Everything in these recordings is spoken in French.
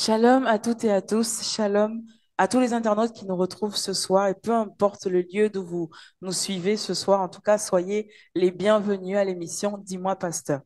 Shalom à toutes et à tous, shalom à tous les internautes qui nous retrouvent ce soir et peu importe le lieu d'où vous nous suivez ce soir, en tout cas, soyez les bienvenus à l'émission Dis-moi Pasteur.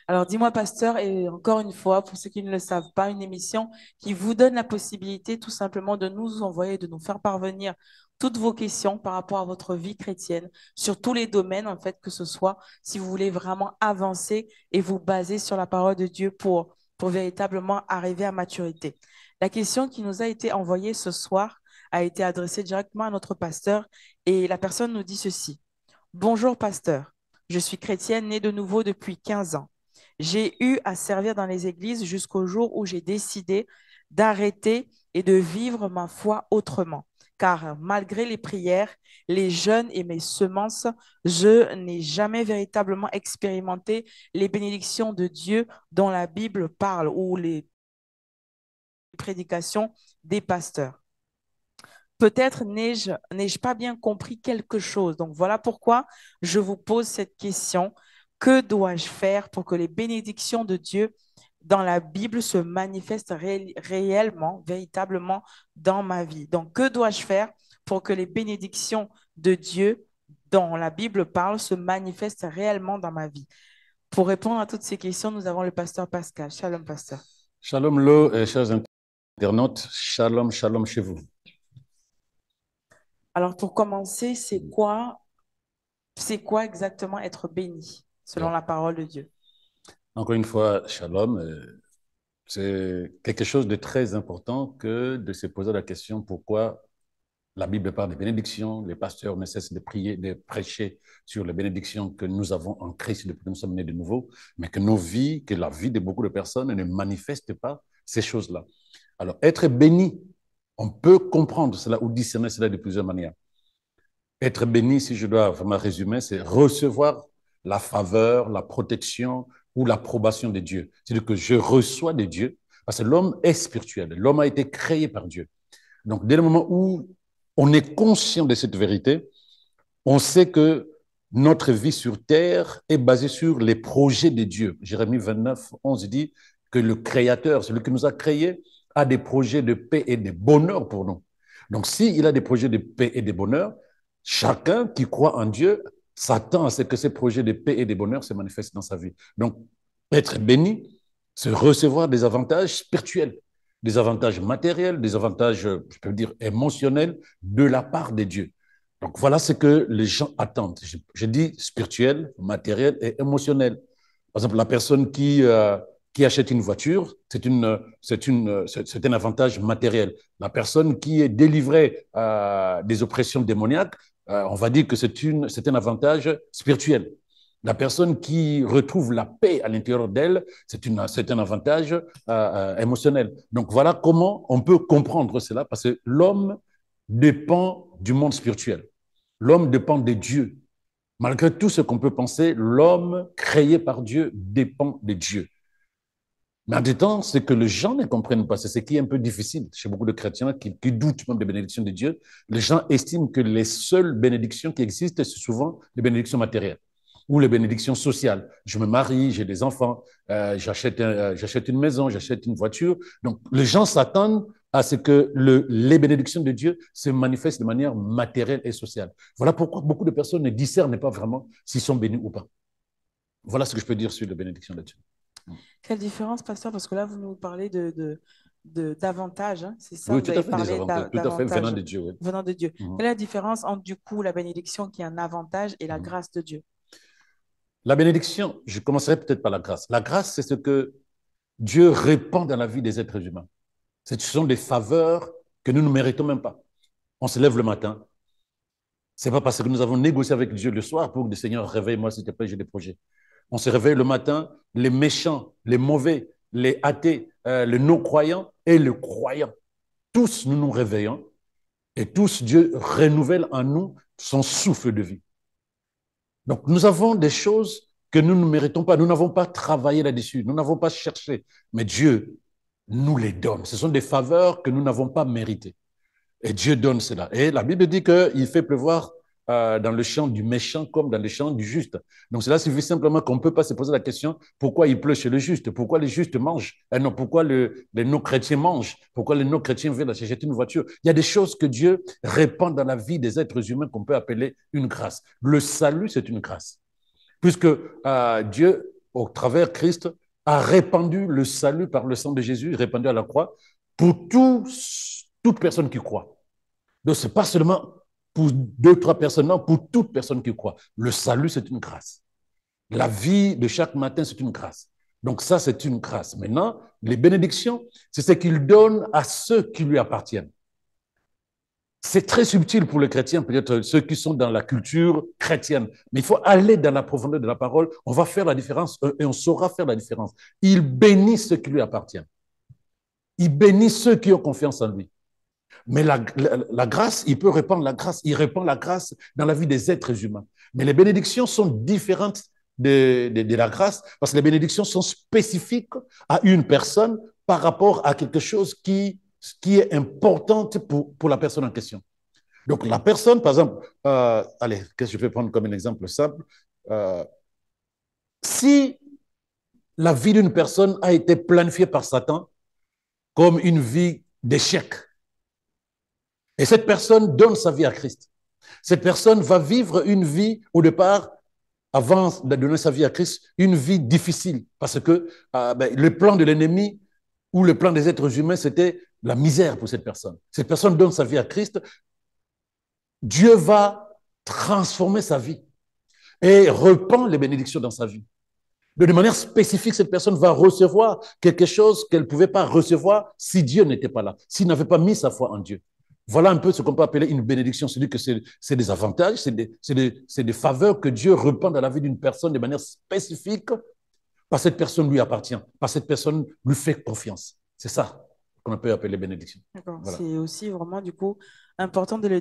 Alors, Dis-moi Pasteur est encore une fois, pour ceux qui ne le savent pas, une émission qui vous donne la possibilité tout simplement de nous envoyer, de nous faire parvenir toutes vos questions par rapport à votre vie chrétienne, sur tous les domaines, en fait, que ce soit si vous voulez vraiment avancer et vous baser sur la parole de Dieu pour véritablement arriver à maturité. La question qui nous a été envoyée ce soir a été adressée directement à notre pasteur et la personne nous dit ceci. Bonjour pasteur, je suis chrétienne née de nouveau depuis 15 ans. J'ai eu à servir dans les églises jusqu'au jour où j'ai décidé d'arrêter et de vivre ma foi autrement. Car malgré les prières, les jeûnes et mes semences, je n'ai jamais véritablement expérimenté les bénédictions de Dieu dont la Bible parle ou les prédications des pasteurs. Peut-être n'ai-je pas bien compris quelque chose. Donc voilà pourquoi je vous pose cette question. Que dois-je faire pour que les bénédictions de Dieu dans la Bible se manifestent réellement, véritablement dans ma vie? Donc que dois-je faire pour que les bénédictions de Dieu dont la Bible parle se manifestent réellement dans ma vie? Pour répondre à toutes ces questions, nous avons le pasteur Pascal. Shalom, pasteur. Shalom Lo, chers internautes, shalom, shalom chez vous. Alors pour commencer, c'est quoi exactement être béni, selon Bon, la parole de Dieu? encore une fois, shalom, c'est quelque chose de très important que de se poser la question pourquoi la Bible parle des bénédictions, les pasteurs ne cessent de prier, de prêcher sur les bénédictions que nous avons en Christ depuis que nous sommes nés de nouveau, mais que nos vies, que la vie de beaucoup de personnes ne manifeste pas ces choses-là. Alors, être béni, on peut comprendre cela ou discerner cela de plusieurs manières. Être béni, si je dois vraiment résumer, c'est recevoir la faveur, la protection ou l'approbation de Dieu. C'est-à-dire que je reçois de Dieu, parce que l'homme est spirituel, l'homme a été créé par Dieu. Donc, dès le moment où on est conscient de cette vérité, on sait que notre vie sur terre est basée sur les projets de Dieu. Jérémie 29, 11 dit que le Créateur, celui qui nous a créés, a des projets de paix et de bonheur pour nous. Donc, s'il a des projets de paix et de bonheur, chacun qui croit en Dieu s'attend à ce que ces projets de paix et de bonheur se manifestent dans sa vie. Donc, être béni, c'est recevoir des avantages spirituels, des avantages matériels, des avantages, je peux dire, émotionnels de la part de Dieu. Donc voilà ce que les gens attendent. Je dis spirituel, matériel et émotionnel. Par exemple, la personne qui achète une voiture, c'est un avantage matériel. La personne qui est délivrée des oppressions démoniaques, on va dire que c'est un avantage spirituel. La personne qui retrouve la paix à l'intérieur d'elle, c'est un avantage émotionnel. Donc voilà comment on peut comprendre cela, parce que l'homme dépend du monde spirituel. L'homme dépend de Dieu. Malgré tout ce qu'on peut penser, l'homme créé par Dieu dépend de Dieu. Mais en même temps, ce que les gens ne comprennent pas, c'est ce qui est un peu difficile chez beaucoup de chrétiens qui doutent même des bénédictions de Dieu. Les gens estiment que les seules bénédictions qui existent, c'est souvent les bénédictions matérielles ou les bénédictions sociales. Je me marie, j'ai des enfants, j'achète une maison, j'achète une voiture. Donc, les gens s'attendent à ce que les bénédictions de Dieu se manifestent de manière matérielle et sociale. Voilà pourquoi beaucoup de personnes ne discernent pas vraiment s'ils sont bénis ou pas. Voilà ce que je peux dire sur les bénédictions de Dieu. Quelle différence, pasteur? Parce que là, vous nous parlez d'avantages, hein, c'est ça, Oui, vous tout à avez fait, des parlé avantages, tout à fait, venant d'avantages de Dieu, oui. venant de Dieu. Mhm. Quelle est la différence entre, du coup, la bénédiction qui est un avantage et la Mhm. grâce de Dieu? La bénédiction, je commencerai peut-être par la grâce. La grâce, c'est ce que Dieu répand dans la vie des êtres humains. Ce sont des faveurs que nous ne méritons même pas. On se lève le matin. Ce n'est pas parce que nous avons négocié avec Dieu le soir pour que le Seigneur réveille-moi, s'il te plaît, j'ai des projets. On se réveille le matin, les méchants, les mauvais, les athées, les non-croyants et les croyants. Tous, nous nous réveillons et tous, Dieu renouvelle en nous son souffle de vie. Donc, nous avons des choses que nous ne méritons pas. Nous n'avons pas travaillé là-dessus. Nous n'avons pas cherché. Mais Dieu nous les donne. Ce sont des faveurs que nous n'avons pas méritées. Et Dieu donne cela. Et la Bible dit qu'il fait pleuvoir dans le champ du méchant comme dans le champ du juste. Donc cela signifie simplement qu'on ne peut pas se poser la question pourquoi il pleut chez le juste, pourquoi les justes mangent, et non, pourquoi les non-chrétiens mangent, pourquoi les non-chrétiens viennent acheter une voiture. Il y a des choses que Dieu répand dans la vie des êtres humains qu'on peut appeler une grâce. Le salut, c'est une grâce. Puisque Dieu, au travers Christ, a répandu le salut par le sang de Jésus, répandu à la croix, pour toute personne qui croit. Donc, ce n'est pas seulement pour deux, trois personnes, non, pour toute personne qui croit. Le salut, c'est une grâce. La vie de chaque matin, c'est une grâce. Donc, ça, c'est une grâce. Maintenant, les bénédictions, c'est ce qu'il donne à ceux qui lui appartiennent. C'est très subtil pour les chrétiens, peut-être ceux qui sont dans la culture chrétienne. Mais il faut aller dans la profondeur de la parole. On va faire la différence et on saura faire la différence. Il bénit ceux qui lui appartiennent. Il bénit ceux qui ont confiance en lui. Mais la grâce, il peut répandre la grâce. Il répand la grâce dans la vie des êtres humains. Mais les bénédictions sont différentes de la grâce parce que les bénédictions sont spécifiques à une personne par rapport à quelque chose qui est importante pour la personne en question. Donc, la personne, par exemple, allez, qu'est-ce que je peux prendre comme un exemple simple? Euh, Si la vie d'une personne a été planifiée par Satan comme une vie d'échec, et cette personne donne sa vie à Christ, cette personne va vivre une vie, au départ, avant de donner sa vie à Christ, une vie difficile, parce que le plan de l'ennemi ou le plan des êtres humains, c'était la misère pour cette personne. Cette personne donne sa vie à Christ, Dieu va transformer sa vie et repend les bénédictions dans sa vie. De manière spécifique, cette personne va recevoir quelque chose qu'elle ne pouvait pas recevoir si Dieu n'était pas là, s'il n'avait pas mis sa foi en Dieu. Voilà un peu ce qu'on peut appeler une bénédiction. C'est-à-dire que c'est des avantages, c'est des faveurs que Dieu repend dans la vie d'une personne de manière spécifique, parce que cette personne lui appartient, parce que cette personne lui fait confiance. C'est ça qu'on peut appeler bénédiction. D'accord. Voilà. C'est aussi vraiment du coup important de le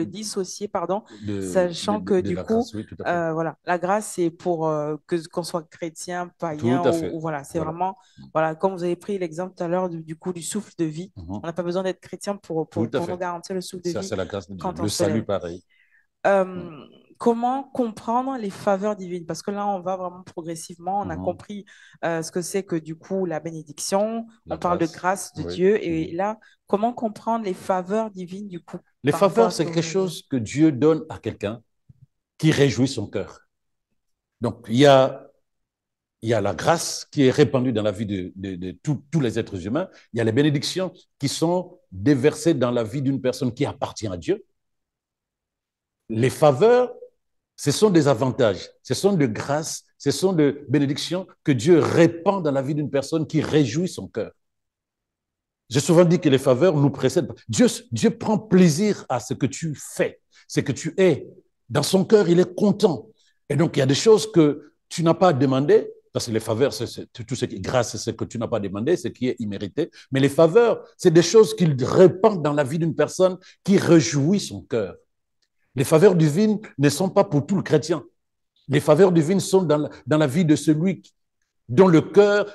dissocier, pardon, sachant que De du la coup, grâce, oui, tout à fait. voilà, la grâce c'est pour que qu'on soit chrétien, Tout païen à fait. ou voilà, c'est Voilà. vraiment voilà, comme vous avez pris l'exemple tout à l'heure du coup du souffle de vie. On Mhm. n'a pas besoin d'être chrétien Tout à pour nous fait. garantir le souffle de Ça, vie c'est la grâce de Dieu. quand on Le se lève. salut, pareil. Mhm. Comment comprendre les faveurs divines? Parce que là, on va vraiment progressivement. On a Mhm. compris ce que c'est que du coup la bénédiction. La On parle de grâce, grâce de oui. Dieu. Et Mhm. là, comment comprendre les faveurs divines du coup Les par rapport à faveurs, ce c'est que vous quelque venez de dire? chose que Dieu donne à quelqu'un qui réjouit son cœur. Donc, il y a la grâce qui est répandue dans la vie de tous les êtres humains. Il y a les bénédictions qui sont déversées dans la vie d'une personne qui appartient à Dieu. Les faveurs, ce sont des avantages, ce sont des grâces, ce sont des bénédictions que Dieu répand dans la vie d'une personne qui réjouit son cœur. J'ai souvent dit que les faveurs nous précèdent. Dieu prend plaisir à ce que tu fais, ce que tu es. Dans son cœur, il est content. Et donc, il y a des choses que tu n'as pas demandé, parce que les faveurs, c'est tout ce qui est grâce, c'est ce que tu n'as pas demandé, ce qui est immérité. Mais les faveurs, c'est des choses qu'il répand dans la vie d'une personne qui réjouit son cœur. Les faveurs divines ne sont pas pour tout le chrétien. Les faveurs divines sont dans la vie de celui dont le cœur,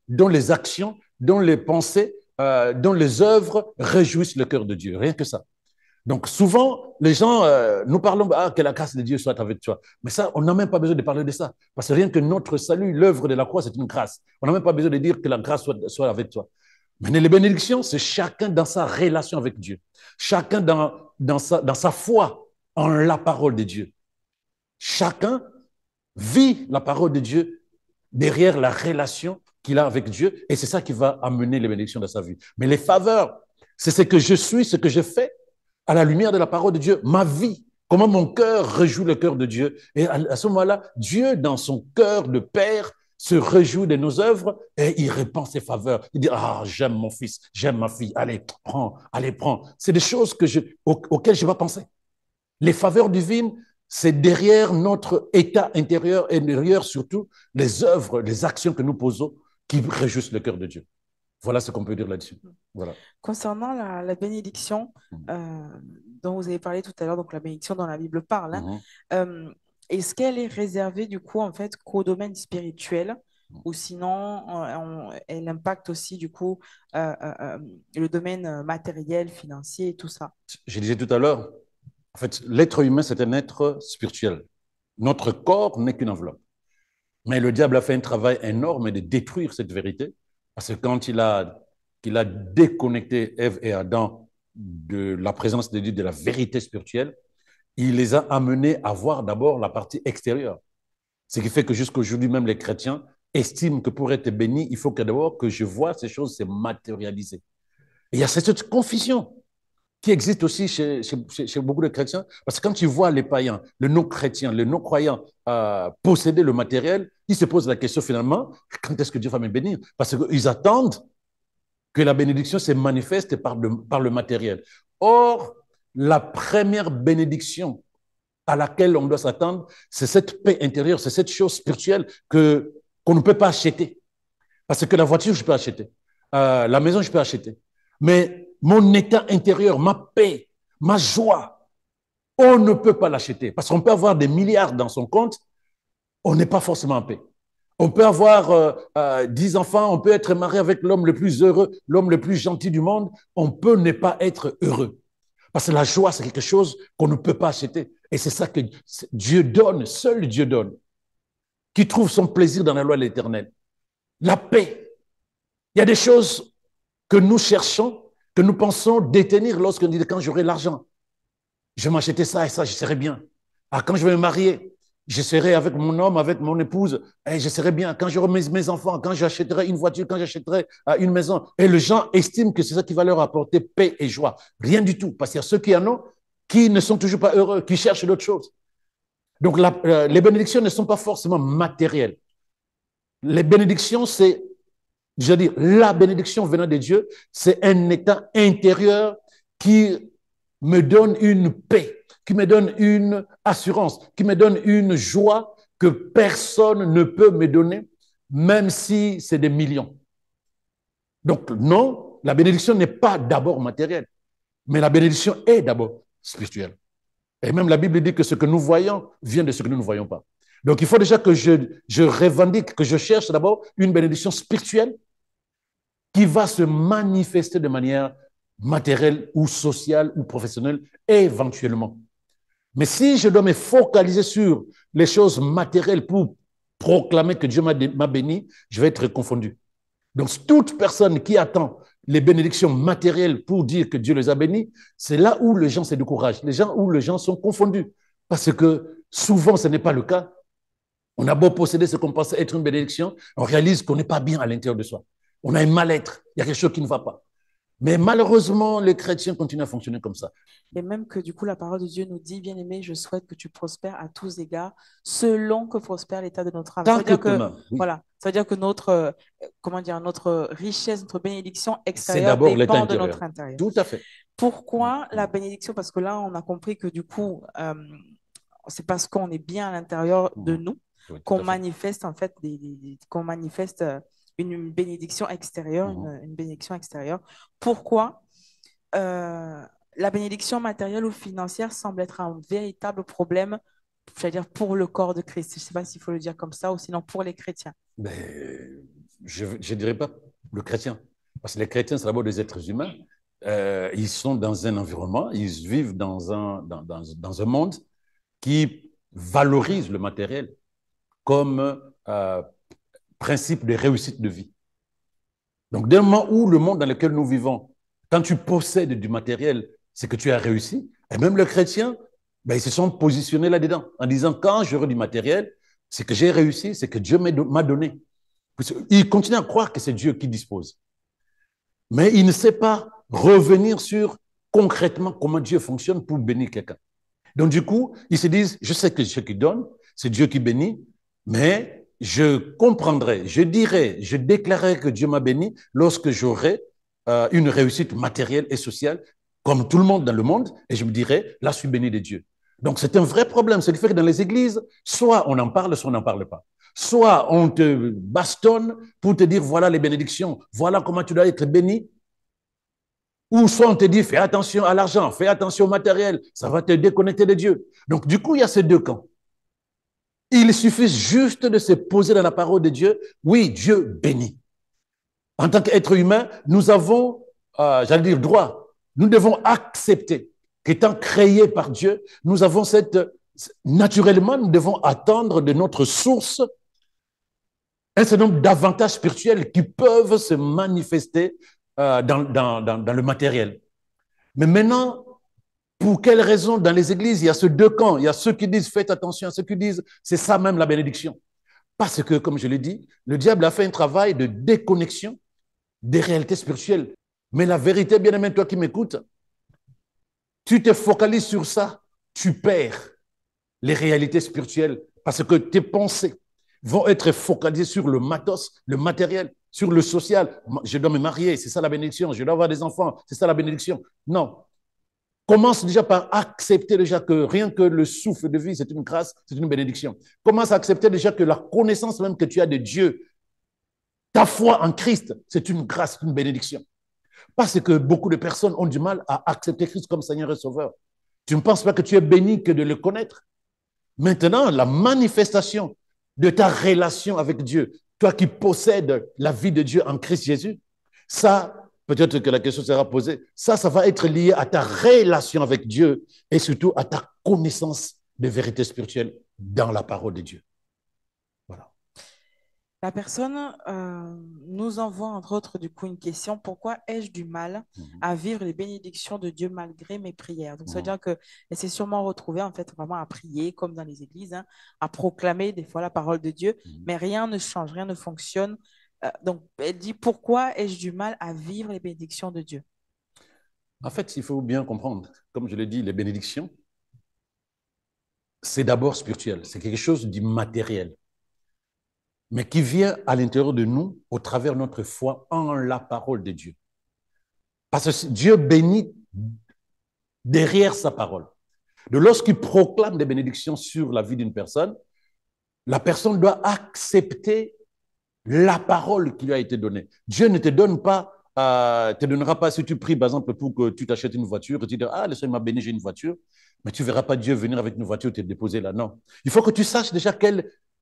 dont les actions, dont les pensées, dont les œuvres réjouissent le cœur de Dieu. Rien que ça. Donc souvent, les gens, nous parlons, que la grâce de Dieu soit avec toi. Mais ça, on n'a même pas besoin de parler de ça. Parce que rien que notre salut, l'œuvre de la croix, c'est une grâce. On n'a même pas besoin de dire que la grâce soit avec toi. Mais les bénédictions, c'est chacun dans sa relation avec Dieu. Chacun dans sa foi en la parole de Dieu. Chacun vit la parole de Dieu derrière la relation qu'il a avec Dieu, et c'est ça qui va amener les bénédictions dans sa vie. Mais les faveurs, c'est ce que je suis, ce que je fais à la lumière de la parole de Dieu, ma vie, comment mon cœur réjouit le cœur de Dieu. Et à ce moment-là, Dieu, dans son cœur de Père, se réjouit de nos œuvres et il répand ses faveurs. Il dit, ah, j'aime mon fils, j'aime ma fille, allez, prends, allez, prends. C'est des choses auxquelles je n'ai pas pensé. Les faveurs divines, c'est derrière notre état intérieur et derrière surtout les œuvres, les actions que nous posons qui réjouissent le cœur de Dieu. Voilà ce qu'on peut dire là-dessus. Voilà. Concernant la bénédiction euh, dont vous avez parlé tout à l'heure, donc la bénédiction dont la Bible parle, hein, Mhm. est-ce qu'elle est réservée du coup en fait qu'au domaine spirituel ou sinon, elle impacte aussi, du coup, le domaine matériel, financier et tout ça. Je disais tout à l'heure, en fait, l'être humain, c'est un être spirituel. Notre corps n'est qu'une enveloppe. Mais le diable a fait un travail énorme de détruire cette vérité, parce que quand il a déconnecté Ève et Adam de la présence de Dieu, de la vérité spirituelle, il les a amenés à voir d'abord la partie extérieure. Ce qui fait que jusqu'aujourd'hui, même les chrétiens estiment que pour être béni, il faut que d'abord que je vois ces choses se matérialiser. Et il y a cette confusion qui existe aussi chez beaucoup de chrétiens. Parce que quand tu vois les païens, les non-chrétiens, les non-croyants posséder le matériel, ils se posent la question finalement, quand est-ce que Dieu va me bénir? Parce qu'ils attendent que la bénédiction se manifeste par le matériel. Or, la première bénédiction à laquelle on doit s'attendre, c'est cette paix intérieure, c'est cette chose spirituelle qu'on ne peut pas acheter. Parce que la voiture, je peux acheter. La maison, je peux acheter. Mais mon état intérieur, ma paix, ma joie, on ne peut pas l'acheter. Parce qu'on peut avoir des milliards dans son compte, on n'est pas forcément en paix. On peut avoir 10 enfants, on peut être marié avec l'homme le plus heureux, l'homme le plus gentil du monde, on peut ne pas être heureux. Parce que la joie, c'est quelque chose qu'on ne peut pas acheter. Et c'est ça que Dieu donne, seul Dieu donne, qui trouve son plaisir dans la loi de l'Éternel. La paix. Il y a des choses que nous cherchons, que nous pensons détenir lorsqu'on dit quand j'aurai l'argent, je vais m'acheter ça et ça, je serai bien. Ah, quand je vais me marier, je serai avec mon homme, avec mon épouse, et je serai bien. Quand j'aurai mes enfants, quand j'achèterai une voiture, quand j'achèterai une maison. Et les gens estiment que c'est ça qui va leur apporter paix et joie. Rien du tout, parce qu'il y a ceux qui en ont, qui ne sont toujours pas heureux, qui cherchent d'autres choses. Donc, les bénédictions ne sont pas forcément matérielles. Les bénédictions, c'est, je veux dire, la bénédiction venant de Dieu, c'est un état intérieur qui me donne une paix, qui me donne une assurance, qui me donne une joie que personne ne peut me donner, même si c'est des millions. Donc, non, la bénédiction n'est pas d'abord matérielle, mais la bénédiction est d'abord spirituelle. Et même la Bible dit que ce que nous voyons vient de ce que nous ne voyons pas. Donc, il faut déjà que je revendique, que je cherche d'abord une bénédiction spirituelle qui va se manifester de manière matérielle ou sociale ou professionnelle éventuellement. Mais si je dois me focaliser sur les choses matérielles pour proclamer que Dieu m'a béni, je vais être confondu. Donc, toute personne qui attend les bénédictions matérielles pour dire que Dieu les a bénis, c'est là où les gens se découragent, où les gens sont confondus. Parce que souvent, ce n'est pas le cas. On a beau posséder ce qu'on pense être une bénédiction, on réalise qu'on n'est pas bien à l'intérieur de soi. On a un mal-être, il y a quelque chose qui ne va pas. Mais malheureusement, les chrétiens continuent à fonctionner comme ça. Et même que du coup, la parole de Dieu nous dit, bien-aimé, je souhaite que tu prospères à tous égards, selon que prospère l'état de notre âme. Ça Tant veut que dire ton que, âme, oui, voilà, ça veut dire que notre, comment dire, notre richesse, notre bénédiction c'est extérieure d'abord l'état dépend de intérieur. notre intérieur. Tout à fait. Pourquoi la bénédiction? Parce que là, on a compris que du coup, c'est parce qu'on est bien à l'intérieur de nous Oui, tout qu'on à fait. manifeste en fait qu'on manifeste une bénédiction extérieure, Mhm. une bénédiction extérieure. Pourquoi la bénédiction matérielle ou financière semble être un véritable problème, c'est-à-dire pour le corps de Christ. Je ne sais pas s'il faut le dire comme ça ou sinon pour les chrétiens. Mais je ne dirais pas le chrétien. Parce que les chrétiens, c'est d'abord des êtres humains. Ils sont dans un environnement, ils vivent dans un monde qui valorise le matériel comme principe de réussite de vie. Donc, dès le moment où le monde dans lequel nous vivons, quand tu possèdes du matériel, c'est que tu as réussi. Et même les chrétiens, ben, ils se sont positionnés là-dedans en disant, quand j'aurai du matériel, c'est que j'ai réussi, c'est que Dieu m'a donné. Ils continuent à croire que c'est Dieu qui dispose. Mais ils ne savent pas revenir sur concrètement comment Dieu fonctionne pour bénir quelqu'un. Donc, du coup, ils se disent, je sais que ce qui donne, c'est Dieu qui bénit, mais je comprendrai, je dirai, je déclarerai que Dieu m'a béni lorsque j'aurai une réussite matérielle et sociale, comme tout le monde dans le monde, et je me dirai, là, je suis béni de Dieu. Donc, c'est un vrai problème. Ce qui fait que dans les églises, soit on en parle, soit on n'en parle pas. Soit on te bastonne pour te dire, voilà les bénédictions, voilà comment tu dois être béni, ou soit on te dit, fais attention à l'argent, fais attention au matériel, ça va te déconnecter de Dieu. Donc, du coup, il y a ces deux camps. Il suffit juste de se poser dans la parole de Dieu. Oui, Dieu bénit. En tant qu'être humain, nous avons, j'allais dire, droit. Nous devons accepter qu'étant créés par Dieu, nous avons naturellement, nous devons attendre de notre source un certain nombre d'avantages spirituels qui peuvent se manifester dans le matériel. Mais maintenant, pour quelles raisons dans les églises, il y a ces deux camps. Il y a ceux qui disent faites attention, à ceux qui disent c'est ça même la bénédiction. Parce que, comme je l'ai dit, le diable a fait un travail de déconnexion des réalités spirituelles. Mais la vérité, bien aimé, toi qui m'écoutes, tu te focalises sur ça, tu perds les réalités spirituelles parce que tes pensées vont être focalisées sur le matos, le matériel, sur le social. Je dois me marier, c'est ça la bénédiction. Je dois avoir des enfants, c'est ça la bénédiction. Non. Commence déjà par accepter déjà que rien que le souffle de vie, c'est une grâce, c'est une bénédiction. Commence à accepter déjà que la connaissance même que tu as de Dieu, ta foi en Christ, c'est une grâce, c'est une bénédiction. Parce que beaucoup de personnes ont du mal à accepter Christ comme Seigneur et Sauveur. Tu ne penses pas que tu es béni que de le connaître. Maintenant, la manifestation de ta relation avec Dieu, toi qui possèdes la vie de Dieu en Christ Jésus, ça, peut-être que la question sera posée, ça va être lié à ta relation avec Dieu et surtout à ta connaissance des vérités spirituelles dans la parole de Dieu. Voilà. La personne nous envoie entre autres du coup une question, pourquoi ai-je du mal à vivre les bénédictions de Dieu malgré mes prières? Donc ça veut dire que elle s'est sûrement retrouvée en fait vraiment à prier comme dans les églises, hein, à proclamer des fois la parole de Dieu, mais rien ne change, rien ne fonctionne. Donc elle dit, pourquoi ai-je du mal à vivre les bénédictions de Dieu? En fait, il faut bien comprendre, comme je l'ai dit, les bénédictions, c'est d'abord spirituel, c'est quelque chose d'immatériel, mais qui vient à l'intérieur de nous au travers de notre foi en la parole de Dieu. Parce que Dieu bénit derrière sa parole. Donc, lorsqu'il proclame des bénédictions sur la vie d'une personne, la personne doit accepter la parole qui lui a été donnée. Dieu ne te donne pas, te donnera pas si tu pries, par exemple, pour que tu t'achètes une voiture, et tu dis, ah, le Seigneur m'a béni, j'ai une voiture, mais tu ne verras pas Dieu venir avec une voiture te déposer là. Non. Il faut que tu saches déjà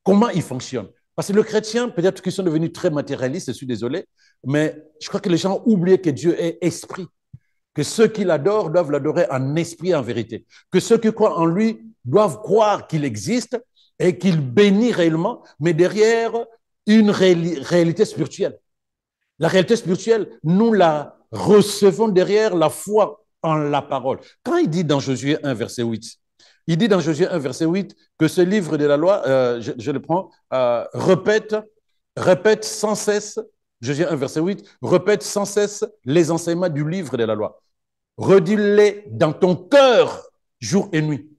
comment il fonctionne. Parce que le chrétien, peut-être qu'ils sont devenus très matérialistes, je suis désolé, mais je crois que les gens oublient que Dieu est esprit, que ceux qui l'adorent doivent l'adorer en esprit et en vérité, que ceux qui croient en lui doivent croire qu'il existe et qu'il bénit réellement, mais derrière une réalité spirituelle. La réalité spirituelle, nous la recevons derrière la foi en la parole. Quand il dit dans Josué 1, verset 8, il dit dans Josué 1, verset 8 que ce livre de la loi, je le prends, répète sans cesse, Josué 1, verset 8, répète sans cesse les enseignements du livre de la loi. Redis-les dans ton cœur jour et nuit.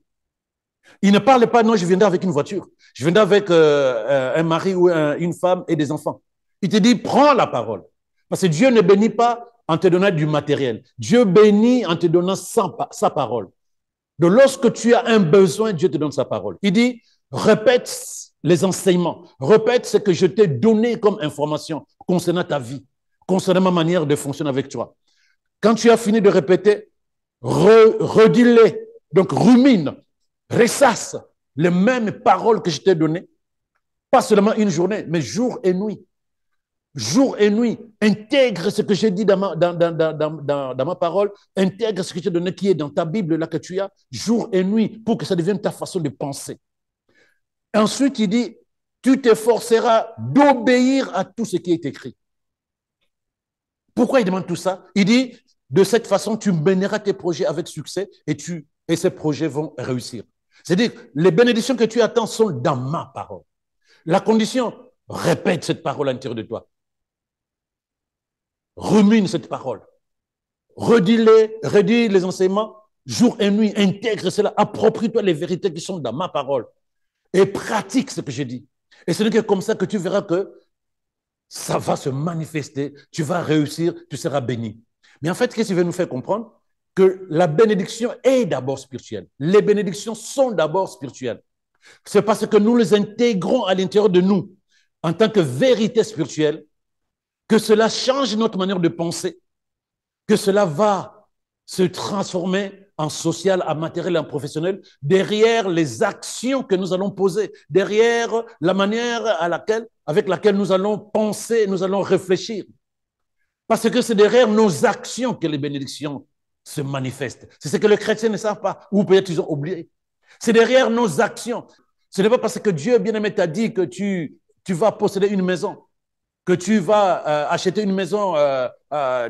Il ne parle pas, non, je viendrai avec une voiture. Je viendrai avec un mari ou une femme et des enfants. Il te dit, prends la parole. Parce que Dieu ne bénit pas en te donnant du matériel. Dieu bénit en te donnant sa parole. Donc, lorsque tu as un besoin, Dieu te donne sa parole. Il dit, répète les enseignements. Répète ce que je t'ai donné comme information concernant ta vie, concernant ma manière de fonctionner avec toi. Quand tu as fini de répéter, redis-les. Donc, rumine, ressasse les mêmes paroles que je t'ai données. Pas seulement une journée, mais jour et nuit. Jour et nuit, intègre ce que j'ai dit dans ma parole, intègre ce que j'ai donné qui est dans ta Bible, là que tu as, jour et nuit, pour que ça devienne ta façon de penser. Ensuite, il dit, tu t'efforceras d'obéir à tout ce qui est écrit. Pourquoi il demande tout ça? Il dit, de cette façon, tu mèneras tes projets avec succès et ces projets vont réussir. C'est-à-dire, les bénédictions que tu attends sont dans ma parole. La condition, répète cette parole à l'intérieur de toi. Rumine cette parole. Redis les enseignements jour et nuit. Intègre cela. Approprie-toi les vérités qui sont dans ma parole. Et pratique ce que j'ai dit. Et ce n'est que comme ça que tu verras que ça va se manifester. Tu vas réussir. Tu seras béni. Mais en fait, qu'est-ce qu'il veut nous faire comprendre? Que la bénédiction est d'abord spirituelle. Les bénédictions sont d'abord spirituelles. C'est parce que nous les intégrons à l'intérieur de nous en tant que vérité spirituelle que cela change notre manière de penser, que cela va se transformer en social, en matériel, en professionnel, derrière les actions que nous allons poser, derrière la manière avec laquelle nous allons penser, nous allons réfléchir. Parce que c'est derrière nos actions que les bénédictions se manifestent. C'est ce que les chrétiens ne savent pas, ou peut-être ils ont oublié. C'est derrière nos actions. Ce n'est pas parce que Dieu, bien-aimé, t'a dit que tu vas posséder une maison, que tu vas acheter une maison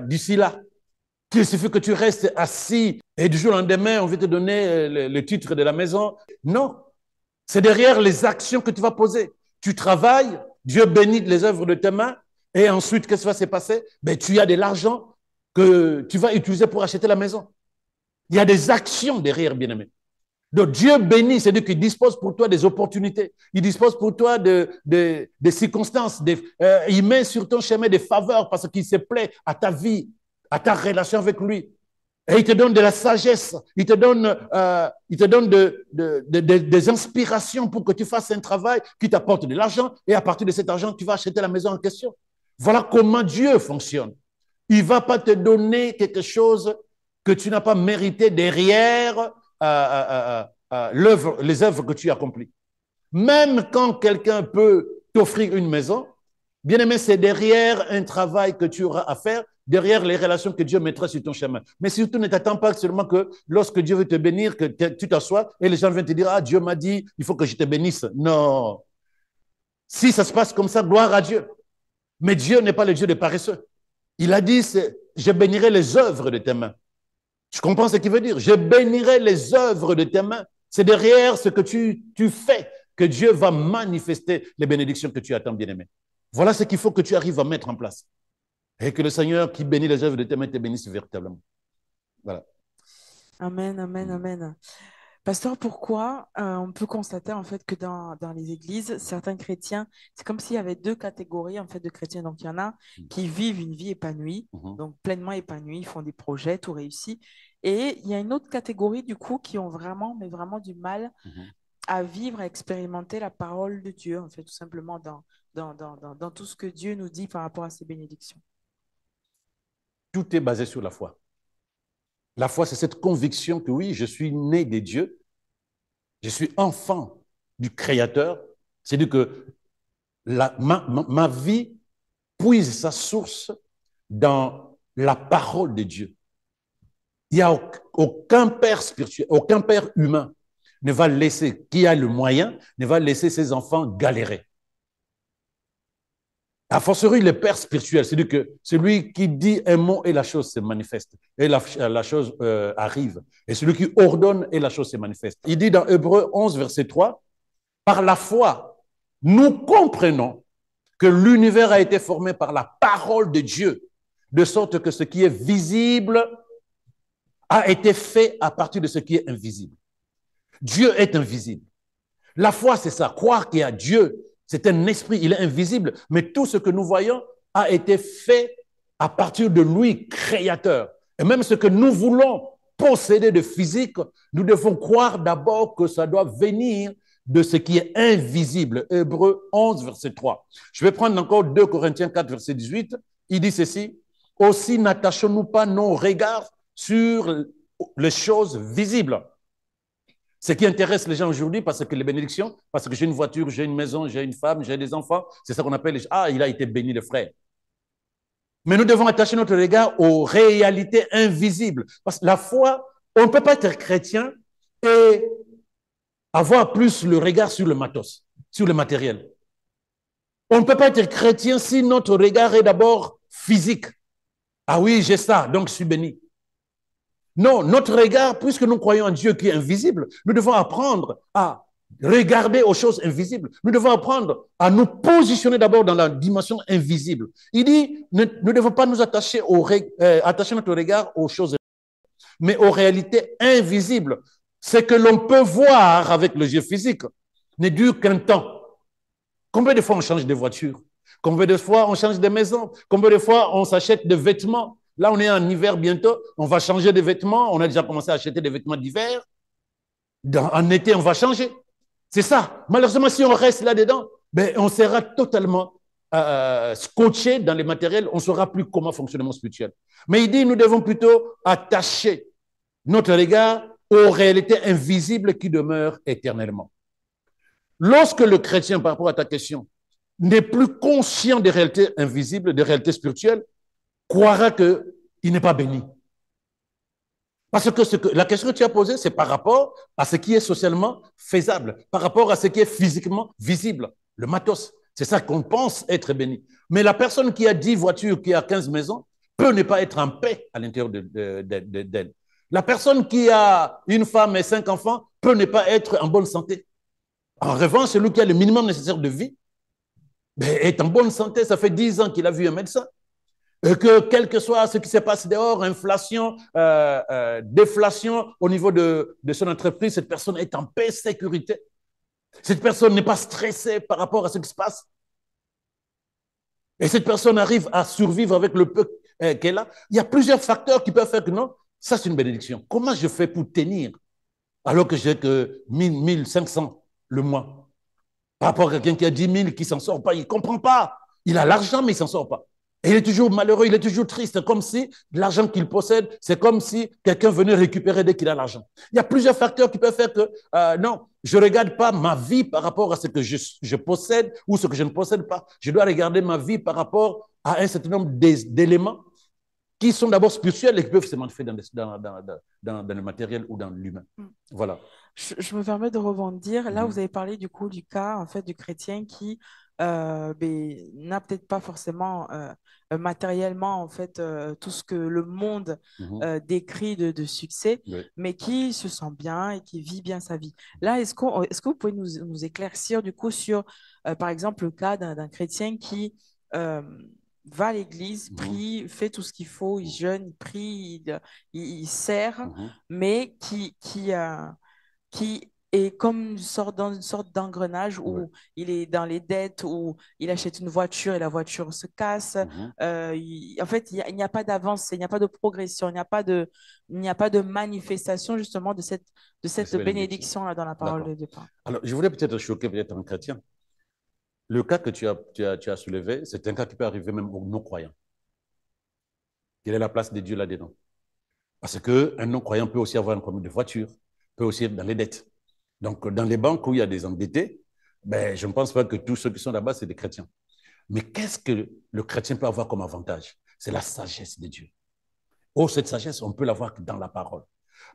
d'ici là, qu'il suffit que tu restes assis et du jour au lendemain, on va te donner le titre de la maison. Non, c'est derrière les actions que tu vas poser. Tu travailles, Dieu bénit les œuvres de tes mains, et ensuite, qu'est-ce qui va se passer? Ben, tu as de l'argent que tu vas utiliser pour acheter la maison. Il y a des actions derrière, bien-aimé. Donc Dieu bénit, c'est-à-dire qu'il dispose pour toi des opportunités, il dispose pour toi des circonstances, il met sur ton chemin des faveurs parce qu'il se plaît à ta vie, à ta relation avec lui. Et il te donne de la sagesse, il te donne des inspirations pour que tu fasses un travail qui t'apporte de l'argent et à partir de cet argent, tu vas acheter la maison en question. Voilà comment Dieu fonctionne. Il ne va pas te donner quelque chose que tu n'as pas mérité derrière les œuvres que tu accomplis. Même quand quelqu'un peut t'offrir une maison, bien aimé, c'est derrière un travail que tu auras à faire, derrière les relations que Dieu mettra sur ton chemin. Mais surtout, ne t'attends pas seulement que lorsque Dieu veut te bénir, que tu t'assois et les gens viennent te dire, ah, Dieu m'a dit, il faut que je te bénisse. Non. Si ça se passe comme ça, gloire à Dieu. Mais Dieu n'est pas le Dieu des paresseux. Il a dit, je bénirai les œuvres de tes mains. Tu comprends ce qu'il veut dire? Je bénirai les œuvres de tes mains. C'est derrière ce que tu fais que Dieu va manifester les bénédictions que tu attends, bien-aimé. Voilà ce qu'il faut que tu arrives à mettre en place. Et que le Seigneur qui bénit les œuvres de tes mains te bénisse véritablement. Voilà. Amen, amen, amen. Pasteur, pourquoi on peut constater en fait que dans les églises, certains chrétiens, c'est comme s'il y avait deux catégories en fait de chrétiens. Donc il y en a qui vivent une vie épanouie, donc pleinement épanouie, ils font des projets, tout réussi. Et il y a une autre catégorie du coup qui ont vraiment, mais vraiment du mal à vivre, à expérimenter la parole de Dieu, en fait, tout simplement dans tout ce que Dieu nous dit par rapport à ses bénédictions. Tout est basé sur la foi. La foi, c'est cette conviction que oui, je suis né de Dieu, je suis enfant du Créateur. C'est-à-dire que ma vie puise sa source dans la parole de Dieu. Il n'y a aucun père spirituel, aucun père humain ne va laisser, qui a le moyen, ne va laisser ses enfants galérer. A fortiori, le père spirituel, c'est-à-dire que celui qui dit un mot et la chose se manifeste, et la chose arrive. Et celui qui ordonne et la chose se manifeste. Il dit dans Hébreux 11, verset 3, par la foi, nous comprenons que l'univers a été formé par la parole de Dieu, de sorte que ce qui est visible a été fait à partir de ce qui est invisible. Dieu est invisible. La foi, c'est ça, croire qu'il y a Dieu. C'est un esprit, il est invisible, mais tout ce que nous voyons a été fait à partir de lui, créateur. Et même ce que nous voulons posséder de physique, nous devons croire d'abord que ça doit venir de ce qui est invisible. Hébreux 11, verset 3. Je vais prendre encore 2 Corinthiens 4, verset 18. Il dit ceci, aussi n'attachons-nous pas nos regards sur les choses visibles. Ce qui intéresse les gens aujourd'hui, parce que les bénédictions, parce que j'ai une voiture, j'ai une maison, j'ai une femme, j'ai des enfants, c'est ça qu'on appelle, ah, il a été béni le frère. Mais nous devons attacher notre regard aux réalités invisibles. Parce que la foi, on ne peut pas être chrétien et avoir plus le regard sur le matos, sur le matériel. On ne peut pas être chrétien si notre regard est d'abord physique. Ah oui, j'ai ça, donc je suis béni. Non, notre regard, puisque nous croyons en Dieu qui est invisible, nous devons apprendre à regarder aux choses invisibles. Nous devons apprendre à nous positionner d'abord dans la dimension invisible. Il dit, nous ne devons pas nous attacher notre regard aux choses invisibles, mais aux réalités invisibles. Ce que l'on peut voir avec le yeux physique ne dure qu'un temps. Combien de fois on change de voiture? Combien de fois on change de maison? Combien de fois on s'achète des vêtements? Là, on est en hiver bientôt, on va changer de vêtements. On a déjà commencé à acheter des vêtements d'hiver. En été, on va changer. C'est ça. Malheureusement, si on reste là-dedans, ben, on sera totalement scotché dans les matériels. On ne saura plus comment fonctionne mon spirituel. Mais il dit, nous devons plutôt attacher notre regard aux réalités invisibles qui demeurent éternellement. Lorsque le chrétien, par rapport à ta question, n'est plus conscient des réalités invisibles, des réalités spirituelles, croira qu'il n'est pas béni. Parce que la question que tu as posée, c'est par rapport à ce qui est socialement faisable, par rapport à ce qui est physiquement visible, le matos. C'est ça qu'on pense être béni. Mais la personne qui a 10 voitures, qui a 15 maisons, peut ne pas être en paix à l'intérieur d'elle. La personne qui a une femme et 5 enfants peut ne pas être en bonne santé. En revanche, celui qui a le minimum nécessaire de vie est en bonne santé. Ça fait 10 ans qu'il a vu un médecin. Et que quel que soit ce qui se passe dehors, inflation, déflation au niveau de son entreprise, cette personne est en paix, sécurité. Cette personne n'est pas stressée par rapport à ce qui se passe. Et cette personne arrive à survivre avec le peu qu'elle a. Il y a plusieurs facteurs qui peuvent faire que non, ça c'est une bénédiction. Comment je fais pour tenir alors que j'ai que 1000, 1500 le mois par rapport à quelqu'un qui a 10 000 qui ne s'en sort pas, il ne comprend pas. Il a l'argent, mais il ne s'en sort pas. Et il est toujours malheureux, il est toujours triste, comme si l'argent qu'il possède, c'est comme si quelqu'un venait récupérer dès qu'il a l'argent. Il y a plusieurs facteurs qui peuvent faire que, non, je ne regarde pas ma vie par rapport à ce que je possède ou ce que je ne possède pas. Je dois regarder ma vie par rapport à un certain nombre d'éléments qui sont d'abord spirituels et qui peuvent se manifester dans le matériel ou dans l'humain. Voilà. Je me permets de rebondir. Là, vous Mhm. avez parlé du coup du cas en fait du chrétien qui n'a peut-être pas forcément matériellement en fait tout ce que le monde Mhm. décrit de succès, Oui. mais qui se sent bien et qui vit bien sa vie. Là, est-ce que vous pouvez nous éclaircir du coup sur par exemple le cas d'un chrétien qui euh, va à l'église, Mhm. prie, fait tout ce qu'il faut, il jeûne, il prie, il sert, Mhm. mais qui est comme dans une sorte d'engrenage Oui. où il est dans les dettes, où il achète une voiture et la voiture se casse. Mhm. En fait, il n'y a pas d'avancée, il n'y a pas de progression, il n'y a pas de manifestation justement de De cette ces bénédictions. bénédiction-là dans la parole D'accord. de Dieu. Alors, je voulais peut-être choquer peut-être un chrétien. Le cas que tu as soulevé, c'est un cas qui peut arriver même aux non-croyants. Quelle est la place de Dieu là-dedans? Parce qu'un non-croyant peut aussi avoir un problème de voiture, peut aussi être dans les dettes. Donc, dans les banques où il y a des endettés, ben, je ne pense pas que tous ceux qui sont là-bas, c'est des chrétiens. Mais qu'est-ce que le chrétien peut avoir comme avantage? C'est la sagesse de Dieu. Oh, cette sagesse, on peut l'avoir dans la parole.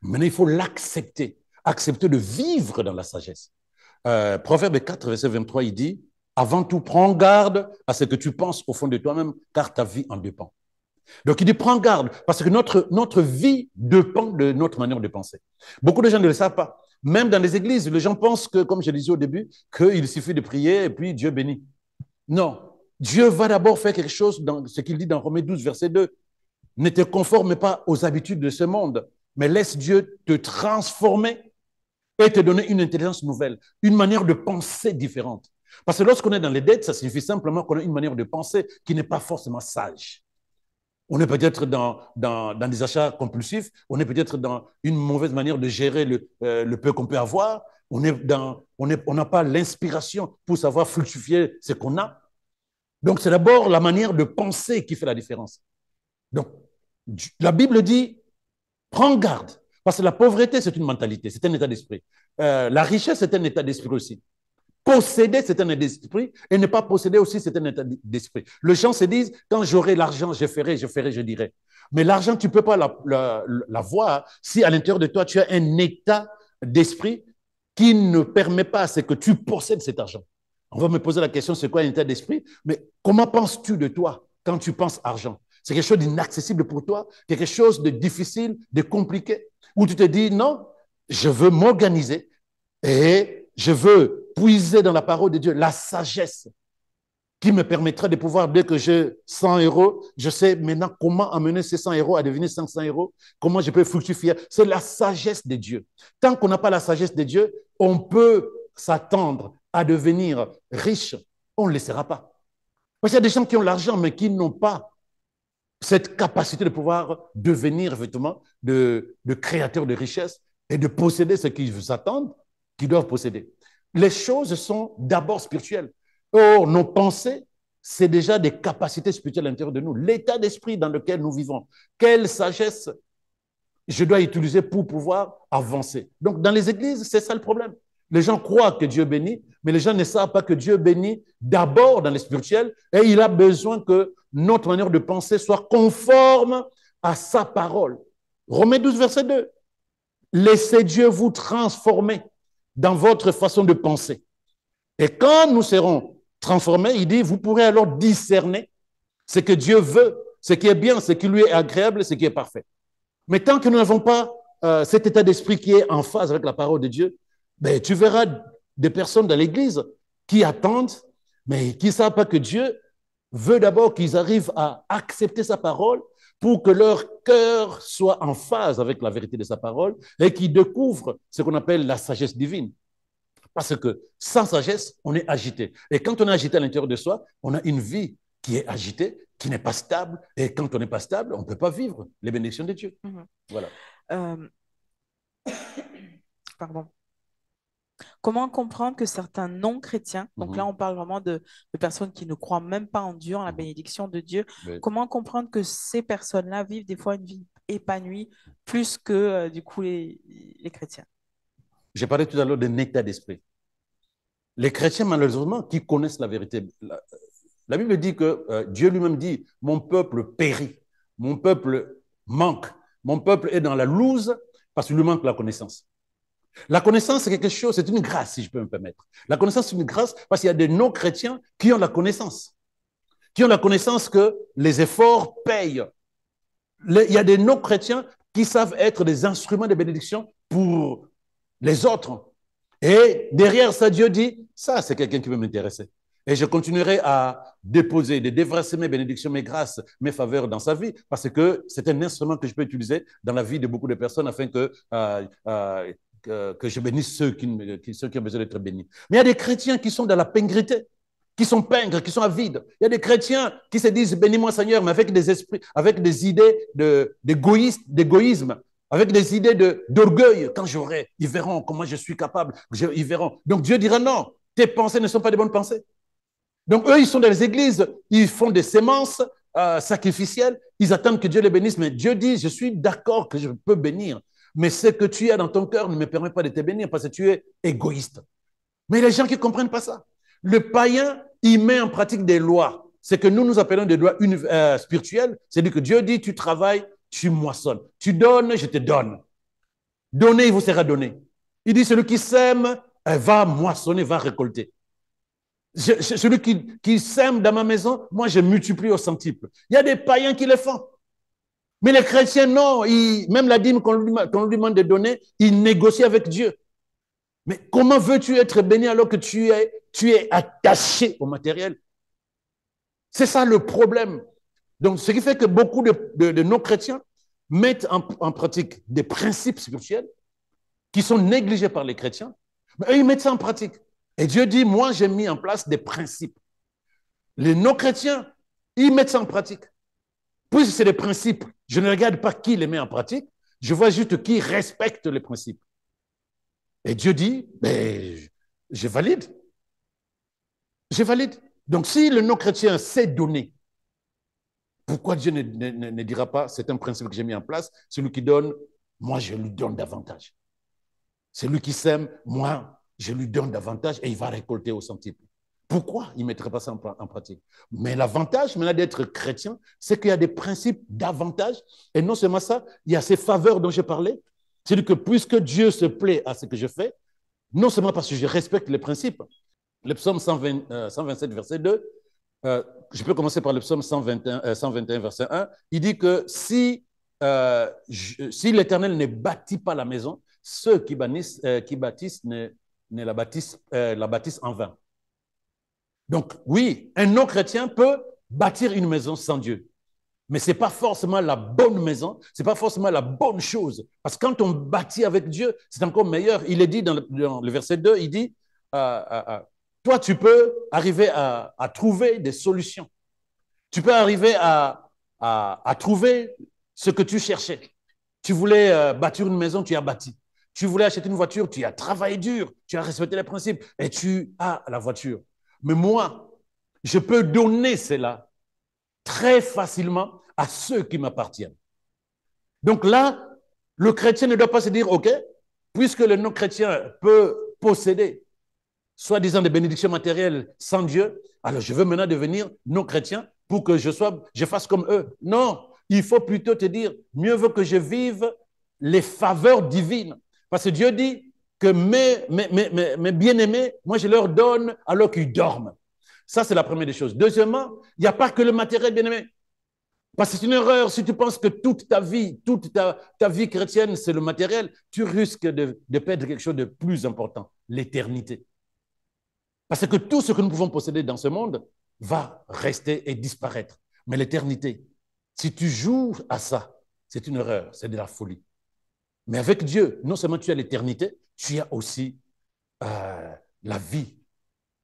Maintenant, il faut l'accepter, accepter de vivre dans la sagesse. Proverbe 4, verset 23, il dit, avant tout, prends garde à ce que tu penses au fond de toi-même, car ta vie en dépend. Donc, il dit, prends garde, parce que notre vie dépend de notre manière de penser. Beaucoup de gens ne le savent pas. Même dans les églises, les gens pensent que, comme je disais au début, qu'il suffit de prier et puis Dieu bénit. Non. Dieu va d'abord faire quelque chose dans ce qu'il dit dans Romains 12, verset 2. Ne te conforme pas aux habitudes de ce monde, mais laisse Dieu te transformer et te donner une intelligence nouvelle, une manière de penser différente. Parce que lorsqu'on est dans les dettes, ça signifie simplement qu'on a une manière de penser qui n'est pas forcément sage. On est peut-être dans des achats compulsifs, on est peut-être dans une mauvaise manière de gérer le peu qu'on peut avoir, on n'a pas l'inspiration pour savoir fructifier ce qu'on a. Donc, c'est d'abord la manière de penser qui fait la différence. Donc, la Bible dit, prends garde, parce que la pauvreté, c'est une mentalité, c'est un état d'esprit. La richesse, c'est un état d'esprit aussi. Posséder, c'est un état d'esprit, et ne pas posséder aussi, c'est un état d'esprit. Les gens se disent, quand j'aurai l'argent, je ferai, je dirai. Mais l'argent, tu ne peux pas l'avoir si à l'intérieur de toi, tu as un état d'esprit qui ne permet pas à ce que tu possèdes cet argent. On va me poser la question, c'est quoi un état d'esprit? Mais comment penses-tu de toi quand tu penses argent? C'est quelque chose d'inaccessible pour toi, quelque chose de difficile, de compliqué, où tu te dis, non, je veux m'organiser et je veux puiser dans la parole de Dieu la sagesse qui me permettra de pouvoir, dès que j'ai 100 euros, je sais maintenant comment amener ces 100 euros à devenir 500 euros, comment je peux fructifier. C'est la sagesse de Dieu. Tant qu'on n'a pas la sagesse de Dieu, on peut s'attendre à devenir riche, on ne le sera pas. Parce qu'il y a des gens qui ont l'argent, mais qui n'ont pas cette capacité de pouvoir devenir effectivement de créateurs de richesse et de posséder ce qu'ils vous attendent, qu'ils doivent posséder. Les choses sont d'abord spirituelles. Or, nos pensées, c'est déjà des capacités spirituelles à l'intérieur de nous. L'état d'esprit dans lequel nous vivons. Quelle sagesse je dois utiliser pour pouvoir avancer. Donc, dans les églises, c'est ça le problème. Les gens croient que Dieu bénit, mais les gens ne savent pas que Dieu bénit d'abord dans le spirituel et il a besoin que notre manière de penser soit conforme à sa parole. Romains 12, verset 2. Laissez Dieu vous transformer dans votre façon de penser. Et quand nous serons transformés, il dit, vous pourrez alors discerner ce que Dieu veut, ce qui est bien, ce qui lui est agréable, ce qui est parfait. Mais tant que nous n'avons pas cet état d'esprit qui est en phase avec la parole de Dieu, ben, tu verras des personnes dans l'Église qui attendent, mais qui ne savent pas que Dieu veut d'abord qu'ils arrivent à accepter sa parole pour que leur cœur soit en phase avec la vérité de sa parole et qu'ils découvrent ce qu'on appelle la sagesse divine. Parce que sans sagesse, on est agité. Et quand on est agité à l'intérieur de soi, on a une vie qui est agitée, qui n'est pas stable. Et quand on n'est pas stable, on ne peut pas vivre les bénédictions de Dieu. Voilà. Euh, pardon. Comment comprendre que certains non-chrétiens, donc là on parle vraiment de personnes qui ne croient même pas en Dieu, en la bénédiction de Dieu, Oui. comment comprendre que ces personnes-là vivent des fois une vie épanouie plus que du coup les chrétiens? J'ai parlé tout à l'heure d'un état d'esprit. Les chrétiens, malheureusement, qui connaissent la vérité, la Bible dit que Dieu lui-même dit, mon peuple périt, mon peuple manque, mon peuple est dans la loose parce qu'il lui manque la connaissance. La connaissance, c'est quelque chose, c'est une grâce, si je peux me permettre. La connaissance, c'est une grâce parce qu'il y a des non-chrétiens qui ont la connaissance. Qui ont la connaissance que les efforts payent. Il y a des non-chrétiens qui savent être des instruments de bénédiction pour les autres. Et derrière ça, Dieu dit, ça, c'est quelqu'un qui veut m'intéresser. Et je continuerai à déposer, de déverser mes bénédictions, mes grâces, mes faveurs dans sa vie, parce que c'est un instrument que je peux utiliser dans la vie de beaucoup de personnes afin que je bénisse ceux qui ont besoin d'être bénis. Mais il y a des chrétiens qui sont dans la pingrité, qui sont pingres, qui sont avides. Il y a des chrétiens qui se disent bénis-moi Seigneur, mais avec des esprits, avec des idées d'égoïsme, avec des idées d'orgueil. Quand j'aurai, ils verront comment je suis capable. Ils verront. Donc Dieu dira non, tes pensées ne sont pas des bonnes pensées. Donc eux, ils sont dans les églises, ils font des sémences sacrificielles, ils attendent que Dieu les bénisse, mais Dieu dit, je suis d'accord que je peux bénir, mais ce que tu as dans ton cœur ne me permet pas de te bénir parce que tu es égoïste. Mais les gens qui ne comprennent pas ça, le païen, il met en pratique des lois. C'est que nous appelons des lois spirituelles. C'est-à-dire que Dieu dit, tu travailles, tu moissonnes. Tu donnes, je te donne. Donnez, il vous sera donné. Il dit, celui qui sème va moissonner, va récolter. Celui qui sème dans ma maison, moi, je multiplie au centuple. Il y a des païens qui le font. Mais les chrétiens, non. Même la dîme qu'on lui demande de donner, ils négocient avec Dieu. Mais comment veux-tu être béni alors que tu es attaché au matériel? C'est ça le problème. Donc, ce qui fait que beaucoup de non-chrétiens mettent en pratique des principes spirituels qui sont négligés par les chrétiens, mais eux, ils mettent ça en pratique. Et Dieu dit, moi, j'ai mis en place des principes. Les non-chrétiens, ils mettent ça en pratique. Puisque c'est des principes, je ne regarde pas qui les met en pratique, je vois juste qui respecte les principes. Et Dieu dit, ben, je valide. Je valide. Donc, si le non-chrétien sait donner, pourquoi Dieu ne dira pas, c'est un principe que j'ai mis en place, celui qui donne, moi, je lui donne davantage. Celui qui sème, moi, je lui donne davantage et il va récolter au centuple. Pourquoi il ne mettrait pas ça en pratique? Mais l'avantage maintenant d'être chrétien, c'est qu'il y a des principes d'avantage. Et non seulement ça, il y a ces faveurs dont je parlais. C'est-à-dire que puisque Dieu se plaît à ce que je fais, non seulement parce que je respecte les principes, le psaume 127, verset 2, je peux commencer par le psaume 121, verset 1, il dit que si l'Éternel ne bâtit pas la maison, ceux qui bâtissent ne la bâtissent en vain. Donc oui, un non-chrétien peut bâtir une maison sans Dieu. Mais ce n'est pas forcément la bonne maison, ce n'est pas forcément la bonne chose. Parce que quand on bâtit avec Dieu, c'est encore meilleur. Il est dit dans le verset 2, il dit, toi, tu peux arriver à trouver des solutions. Tu peux arriver à trouver ce que tu cherchais. Tu voulais bâtir une maison, tu as bâti. Tu voulais acheter une voiture, tu as travaillé dur, tu as respecté les principes et tu as la voiture. Mais moi, je peux donner cela très facilement à ceux qui m'appartiennent. Donc là, Le chrétien ne doit pas se dire, OK, puisque le non-chrétien peut posséder soi-disant des bénédictions matérielles sans Dieu, alors je veux maintenant devenir non-chrétien pour que je fasse comme eux. Non, il faut plutôt te dire, mieux vaut que je vive les faveurs divines. Parce que Dieu dit que mes bien-aimés, moi je leur donne alors qu'ils dorment. Ça, c'est la première des choses. Deuxièmement, il n'y a pas que le matériel, bien-aimé. Parce que c'est une erreur si tu penses que toute ta vie chrétienne, c'est le matériel, tu risques de perdre quelque chose de plus important, l'éternité. Parce que tout ce que nous pouvons posséder dans ce monde va rester et disparaître. Mais l'éternité, si tu joues à ça, c'est une erreur, c'est de la folie. Mais avec Dieu, non seulement tu as l'éternité, tu as aussi la vie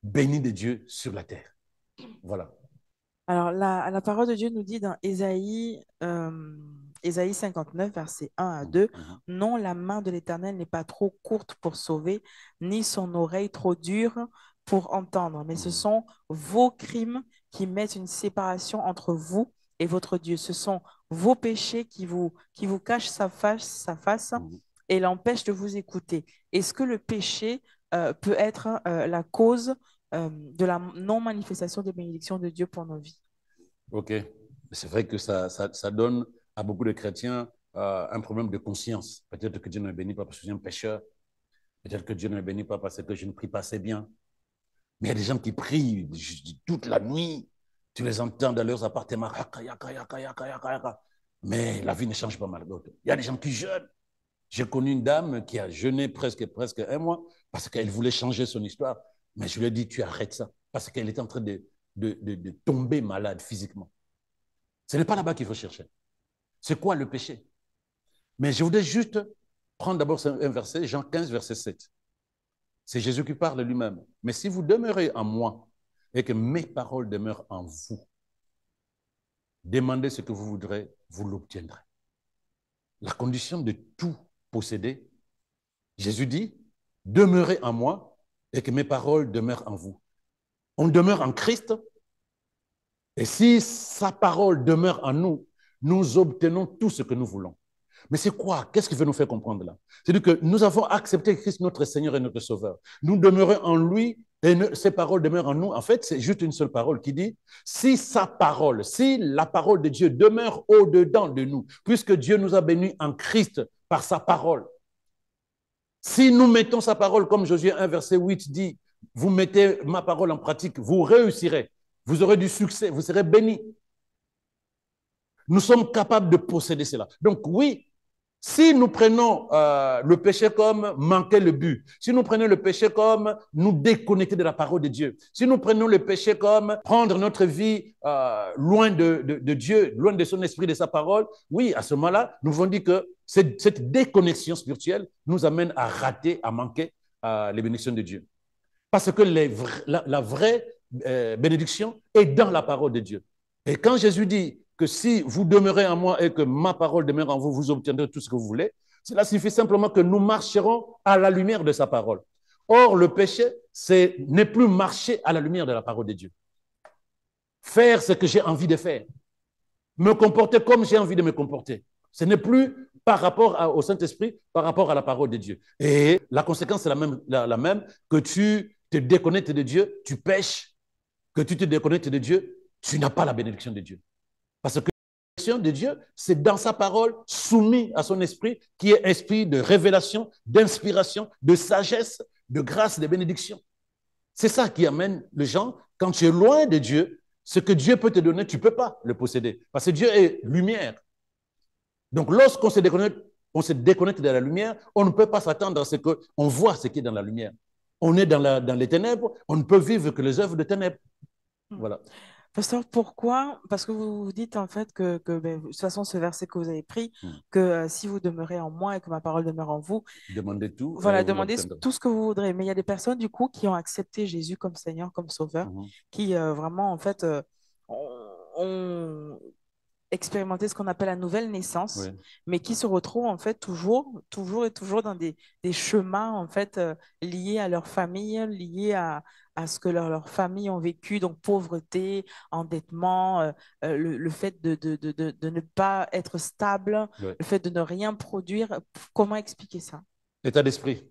bénie de Dieu sur la terre. Voilà. Alors, la parole de Dieu nous dit dans Ésaïe 59, versets 1 à 2, non, la main de l'Éternel n'est pas trop courte pour sauver, ni son oreille trop dure pour entendre, mais ce sont vos crimes qui mettent une séparation entre vous et votre Dieu. Ce sont vos péchés qui vous cachent sa face et l'empêchent de vous écouter. Est-ce que le péché peut être la cause de la non-manifestation des bénédictions de Dieu pour nos vies? OK. C'est vrai que ça donne à beaucoup de chrétiens un problème de conscience. Peut-être que Dieu ne me bénit pas parce que je suis un pécheur. Peut-être que Dieu ne me bénit pas parce que je ne prie pas assez bien. Mais il y a des gens qui prient toute la nuit. Tu les entends dans leurs appartements. Mais la vie ne change pas malgré tout. Il y a des gens qui jeûnent. J'ai connu une dame qui a jeûné presque un mois parce qu'elle voulait changer son histoire. Mais je lui ai dit, tu arrêtes ça. Parce qu'elle était en train de tomber malade physiquement. Ce n'est pas là-bas qu'il faut chercher. C'est quoi le péché? Mais je voudrais juste prendre d'abord un verset, Jean 15, verset 7. C'est Jésus qui parle lui-même. Mais si vous demeurez en moi et que mes paroles demeurent en vous, demandez ce que vous voudrez, vous l'obtiendrez. La condition de tout posséder, Jésus dit, demeurez en moi et que mes paroles demeurent en vous. On demeure en Christ et si sa parole demeure en nous, nous obtenons tout ce que nous voulons. Mais c'est quoi? Qu'est-ce qu'il veut nous faire comprendre là? C'est-à-dire que nous avons accepté Christ, notre Seigneur et notre Sauveur. Nous demeurons en lui et ses paroles demeurent en nous. En fait, c'est juste une seule parole qui dit, si sa parole, si la parole de Dieu demeure au-dedans de nous, puisque Dieu nous a bénis en Christ par sa parole, si nous mettons sa parole, comme Josué 1, verset 8 dit, vous mettez ma parole en pratique, vous réussirez, vous aurez du succès, vous serez bénis. Nous sommes capables de posséder cela. Donc oui, si nous prenons le péché comme manquer le but, si nous prenons le péché comme nous déconnecter de la parole de Dieu, si nous prenons le péché comme prendre notre vie loin de Dieu, loin de son esprit, de sa parole, oui, à ce moment-là, nous pouvons dire que cette déconnexion spirituelle nous amène à rater, à manquer les bénédictions de Dieu. Parce que la vraie bénédiction est dans la parole de Dieu. Et quand Jésus dit que si vous demeurez en moi et que ma parole demeure en vous, vous obtiendrez tout ce que vous voulez, cela signifie simplement que nous marcherons à la lumière de sa parole. Or, le péché, c'est ne plus marcher à la lumière de la parole de Dieu. Faire ce que j'ai envie de faire. Me comporter comme j'ai envie de me comporter. Ce n'est plus par rapport au Saint-Esprit, par rapport à la parole de Dieu. Et la conséquence est la même que tu te déconnectes de Dieu, tu pèches, que tu te déconnectes de Dieu, tu n'as pas la bénédiction de Dieu. Parce que la bénédiction de Dieu, c'est dans sa parole, soumis à son esprit, qui est esprit de révélation, d'inspiration, de sagesse, de grâce, de bénédiction. C'est ça qui amène les gens, quand tu es loin de Dieu, ce que Dieu peut te donner, tu ne peux pas le posséder. Parce que Dieu est lumière. Donc, lorsqu'on se déconnecte de la lumière, on ne peut pas s'attendre à ce qu'on voit ce qui est dans la lumière. On est dans les ténèbres, on ne peut vivre que les œuvres de ténèbres. Voilà. Pasteur, pourquoi? Parce que vous dites en fait que de toute façon, ce verset que vous avez pris, que si vous demeurez en moi et que ma parole demeure en vous, demandez tout voilà, et vous demandez l'obtiendrez. tout ce que vous voudrez. Mais il y a des personnes du coup qui ont accepté Jésus comme Seigneur, comme Sauveur, qui vraiment en fait ont expérimenter ce qu'on appelle la nouvelle naissance, Oui. mais qui se retrouvent en fait toujours dans des chemins en fait liés à leur famille, liés à ce que leurs familles ont vécu, donc pauvreté, endettement, le fait de ne pas être stable, Ouais. le fait de ne rien produire. Comment expliquer ça? État d'esprit,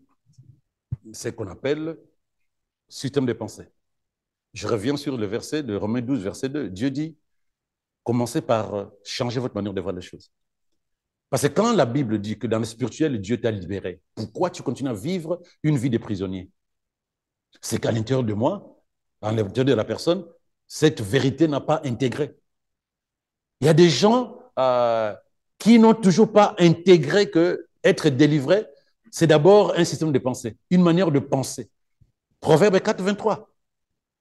c'est ce qu'on appelle système de pensée. Je reviens sur le verset de Romains 12, verset 2. Dieu dit, commencez par changer votre manière de voir les choses. Parce que quand la Bible dit que dans le spirituel, Dieu t'a libéré, pourquoi tu continues à vivre une vie de prisonnier? C'est qu'à l'intérieur de moi, à l'intérieur de la personne, cette vérité n'a pas intégré. Il y a des gens qui n'ont toujours pas intégré que être délivré, c'est d'abord un système de pensée, une manière de penser. Proverbe 4, 23.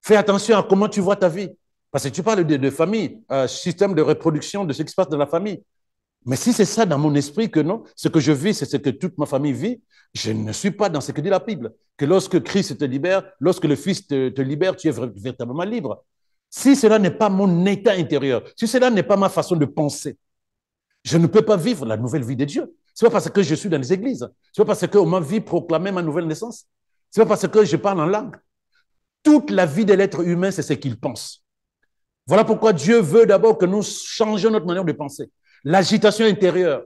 Fais attention à comment tu vois ta vie. Parce que tu parles de famille, système de reproduction, de ce qui se passe dans la famille. Mais si c'est ça dans mon esprit que non, ce que je vis, c'est ce que toute ma famille vit, je ne suis pas dans ce que dit la Bible. Que lorsque Christ te libère, lorsque le Fils te libère, tu es véritablement libre. Si cela n'est pas mon état intérieur, si cela n'est pas ma façon de penser, je ne peux pas vivre la nouvelle vie de Dieu. Ce n'est pas parce que je suis dans les églises. Ce n'est pas parce qu'on m'a vu proclamer ma nouvelle naissance. Ce n'est pas parce que je parle en langue. Toute la vie de l'être humain, c'est ce qu'il pense. Voilà pourquoi Dieu veut d'abord que nous changions notre manière de penser. L'agitation intérieure,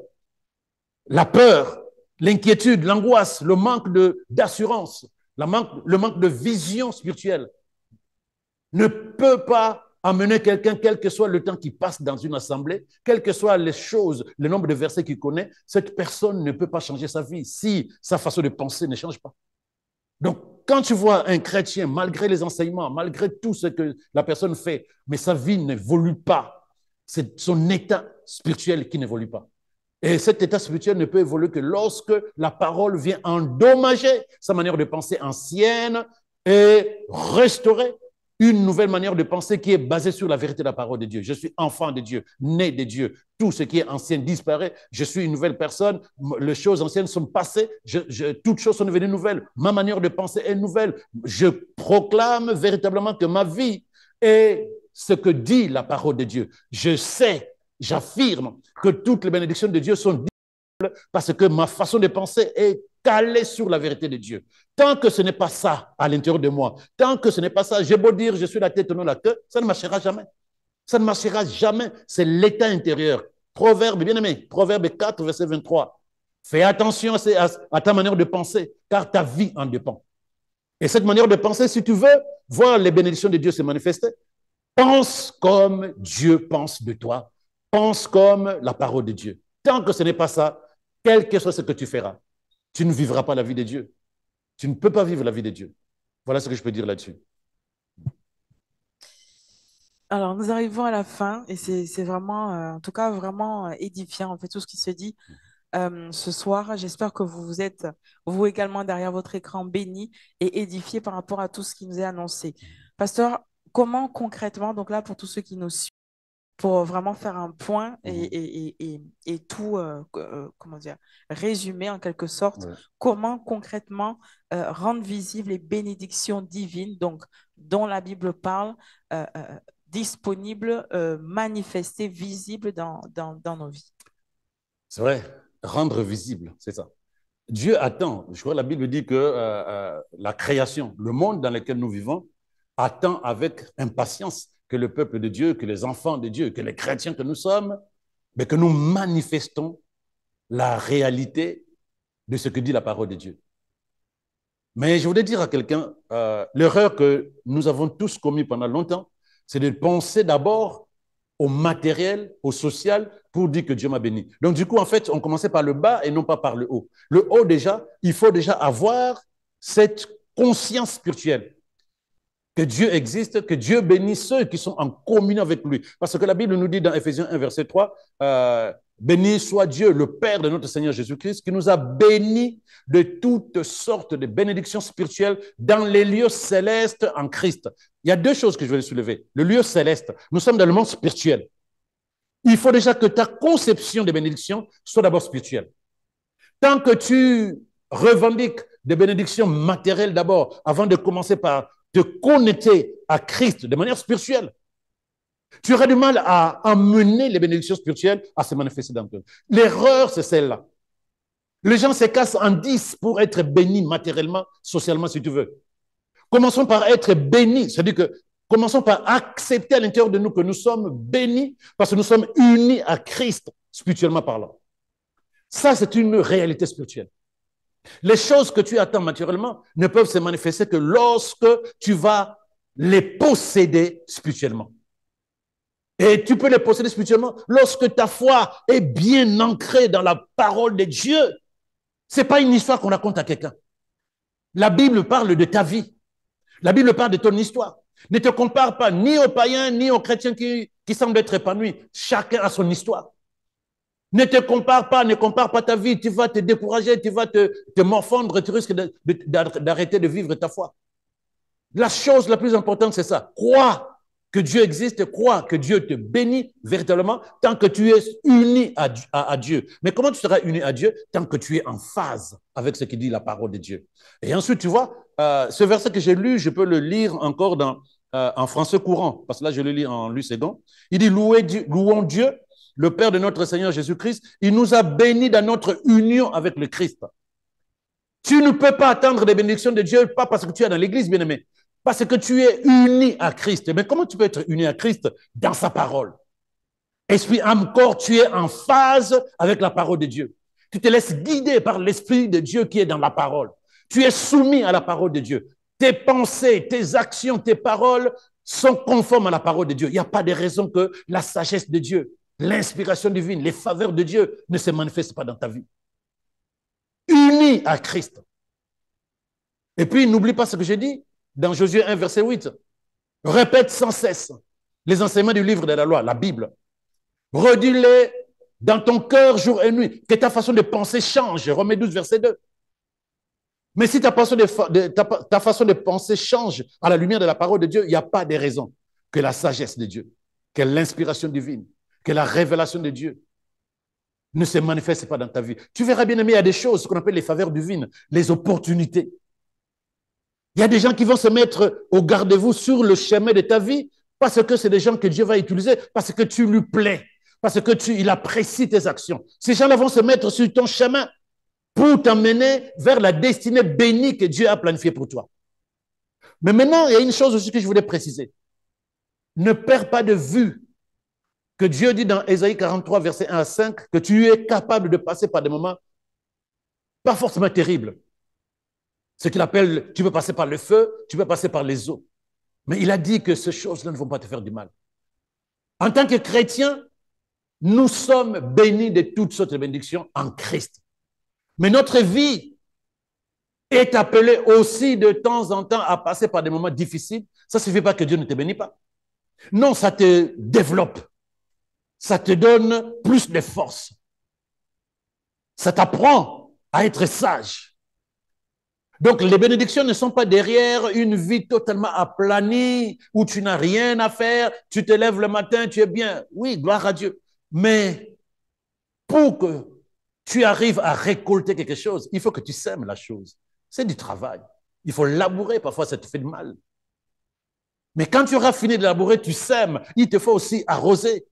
la peur, l'inquiétude, l'angoisse, le manque d'assurance, le manque de vision spirituelle ne peut pas amener quelqu'un, quel que soit le temps qui passe dans une assemblée, quelles que soient les choses, le nombre de versets qu'il connaît, cette personne ne peut pas changer sa vie si sa façon de penser ne change pas. Donc, quand tu vois un chrétien, malgré les enseignements, malgré tout ce que la personne fait, mais sa vie n'évolue pas, c'est son état spirituel qui n'évolue pas. Et cet état spirituel ne peut évoluer que lorsque la parole vient endommager sa manière de penser ancienne et restaurer une nouvelle manière de penser qui est basée sur la vérité de la parole de Dieu. Je suis enfant de Dieu, né de Dieu. Tout ce qui est ancien disparaît. Je suis une nouvelle personne. Les choses anciennes sont passées. Toutes choses sont devenues nouvelles. Ma manière de penser est nouvelle. Je proclame véritablement que ma vie est ce que dit la parole de Dieu. Je sais, j'affirme que toutes les bénédictions de Dieu sont disponibles parce que ma façon de penser est calée sur la vérité de Dieu. Tant que ce n'est pas ça à l'intérieur de moi, tant que ce n'est pas ça, j'ai beau dire je suis la tête, non la queue, ça ne marchera jamais. Ça ne marchera jamais. C'est l'état intérieur. Proverbe, bien aimé, Proverbe 4, verset 23. Fais attention à ta manière de penser, car ta vie en dépend. Et cette manière de penser, si tu veux voir les bénédictions de Dieu se manifester, pense comme Dieu pense de toi. Pense comme la parole de Dieu. Tant que ce n'est pas ça, quel que soit ce que tu feras, tu ne vivras pas la vie de Dieu. Tu ne peux pas vivre la vie de Dieu. Voilà ce que je peux dire là-dessus. Alors, nous arrivons à la fin et c'est vraiment, en tout cas, vraiment édifiant, en fait, tout ce qui se dit ce soir. J'espère que vous êtes, vous également, derrière votre écran, bénis et édifiés par rapport à tout ce qui nous est annoncé. Pasteur, comment concrètement, donc là, pour tous ceux qui nous suivent, pour vraiment faire un point et tout, comment dire, résumer en quelque sorte, Ouais. comment concrètement rendre visibles les bénédictions divines, donc dont la Bible parle, disponibles, manifestées, visibles dans nos vies. C'est vrai, rendre visible, c'est ça. Dieu attend, je crois que la Bible dit que la création, le monde dans lequel nous vivons, attend avec impatience que le peuple de Dieu, que les enfants de Dieu, que les chrétiens que nous sommes, mais que nous manifestons la réalité de ce que dit la parole de Dieu. Mais je voudrais dire à quelqu'un, l'erreur que nous avons tous commis pendant longtemps, c'est de penser d'abord au matériel, au social, pour dire que Dieu m'a béni. Donc, du coup, en fait, on commençait par le bas et non pas par le haut. Le haut, déjà, il faut déjà avoir cette conscience spirituelle que Dieu existe, que Dieu bénit ceux qui sont en communion avec lui. Parce que la Bible nous dit dans Éphésiens 1, verset 3, béni soit Dieu, le Père de notre Seigneur Jésus-Christ, qui nous a bénis de toutes sortes de bénédictions spirituelles dans les lieux célestes en Christ. Il y a deux choses que je vais soulever. Le lieu céleste, nous sommes dans le monde spirituel. Il faut déjà que ta conception des bénédictions soit d'abord spirituelle. Tant que tu revendiques des bénédictions matérielles d'abord, avant de commencer par te connecter à Christ de manière spirituelle, tu auras du mal à amener les bénédictions spirituelles à se manifester dans toi. L'erreur, c'est celle-là. Les gens se cassent en 10 pour être bénis matériellement, socialement, si tu veux. Commençons par être bénis. C'est-à-dire que commençons par accepter à l'intérieur de nous que nous sommes bénis parce que nous sommes unis à Christ, spirituellement parlant. Ça, c'est une réalité spirituelle. Les choses que tu attends naturellement ne peuvent se manifester que lorsque tu vas les posséder spirituellement. Et tu peux les posséder spirituellement lorsque ta foi est bien ancrée dans la parole de Dieu. Ce n'est pas une histoire qu'on raconte à quelqu'un. La Bible parle de ta vie. La Bible parle de ton histoire. Ne te compare pas ni aux païens, ni aux chrétiens qui semblent être épanouis. Chacun a son histoire. Ne te compare pas, ne compare pas ta vie. Tu vas te décourager, tu vas te morfondre, tu risques d'arrêter de vivre ta foi. La chose la plus importante, c'est ça. Crois que Dieu existe, crois que Dieu te bénit véritablement tant que tu es uni à Dieu. Mais comment tu seras uni à Dieu? Tant que tu es en phase avec ce qui dit la parole de Dieu. Et ensuite, tu vois, ce verset que j'ai lu, je peux le lire encore en français courant, parce que là, je le lis en Lucégon. Il dit, louons Dieu, le Père de notre Seigneur Jésus-Christ. Il nous a bénis dans notre union avec le Christ. Tu ne peux pas attendre des bénédictions de Dieu, pas parce que tu es dans l'église, bien-aimé, parce que tu es uni à Christ. Mais comment tu peux être uni à Christ? Dans sa parole. Esprit, âme, corps, tu es en phase avec la parole de Dieu. Tu te laisses guider par l'Esprit de Dieu qui est dans la parole. Tu es soumis à la parole de Dieu. Tes pensées, tes actions, tes paroles sont conformes à la parole de Dieu. Il n'y a pas de raison que la sagesse de Dieu, l'inspiration divine, les faveurs de Dieu ne se manifestent pas dans ta vie. Uni à Christ. Et puis, n'oublie pas ce que j'ai dit dans Josué 1, verset 8. Répète sans cesse les enseignements du livre de la loi, la Bible. Redis-les dans ton cœur jour et nuit. Que ta façon de penser change. Romains 12, verset 2. Mais si ta façon de penser change à la lumière de la parole de Dieu, il n'y a pas de raison que la sagesse de Dieu, que l'inspiration divine, que la révélation de Dieu ne se manifeste pas dans ta vie. Tu verras bien aimé, il y a des choses qu'on appelle les faveurs divines, les opportunités. Il y a des gens qui vont se mettre au garde-vous sur le chemin de ta vie parce que c'est des gens que Dieu va utiliser, parce que tu lui plais, parce qu'il apprécie tes actions. Ces gens-là vont se mettre sur ton chemin pour t'emmener vers la destinée bénie que Dieu a planifiée pour toi. Mais maintenant, il y a une chose aussi que je voulais préciser. Ne perds pas de vue que Dieu dit dans Ésaïe 43, verset 1 à 5, que tu es capable de passer par des moments pas forcément terribles. Ce qu'il appelle, tu peux passer par le feu, tu peux passer par les eaux. Mais il a dit que ces choses-là ne vont pas te faire du mal. En tant que chrétiens, nous sommes bénis de toutes sortes de bénédictions en Christ. Mais notre vie est appelée aussi de temps en temps à passer par des moments difficiles. Ça ne suffit pas que Dieu ne te bénisse pas. Non, ça te développe. Ça te donne plus de force. Ça t'apprend à être sage. Donc, les bénédictions ne sont pas derrière une vie totalement aplanie, où tu n'as rien à faire, tu te lèves le matin, tu es bien. Oui, gloire à Dieu. Mais pour que tu arrives à récolter quelque chose, il faut que tu sèmes la chose. C'est du travail. Il faut labourer, parfois ça te fait du mal. Mais quand tu auras fini de labourer, tu sèmes. Il te faut aussi arroser.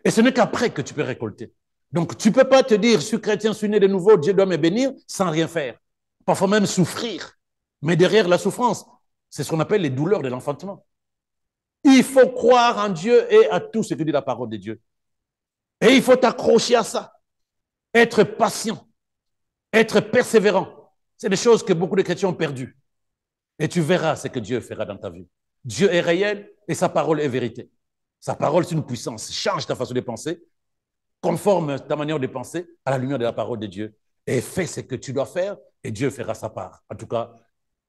Et ce n'est qu'après que tu peux récolter. Donc, tu ne peux pas te dire, je suis chrétien, je suis né de nouveau, Dieu doit me bénir, sans rien faire. Parfois même souffrir. Mais derrière la souffrance, c'est ce qu'on appelle les douleurs de l'enfantement. Il faut croire en Dieu et à tout ce que dit la parole de Dieu. Et il faut t'accrocher à ça. Être patient. Être persévérant. C'est des choses que beaucoup de chrétiens ont perdues. Et tu verras ce que Dieu fera dans ta vie. Dieu est réel et sa parole est vérité. Sa parole, c'est une puissance. Change ta façon de penser, conforme ta manière de penser à la lumière de la parole de Dieu et fais ce que tu dois faire et Dieu fera sa part. En tout cas,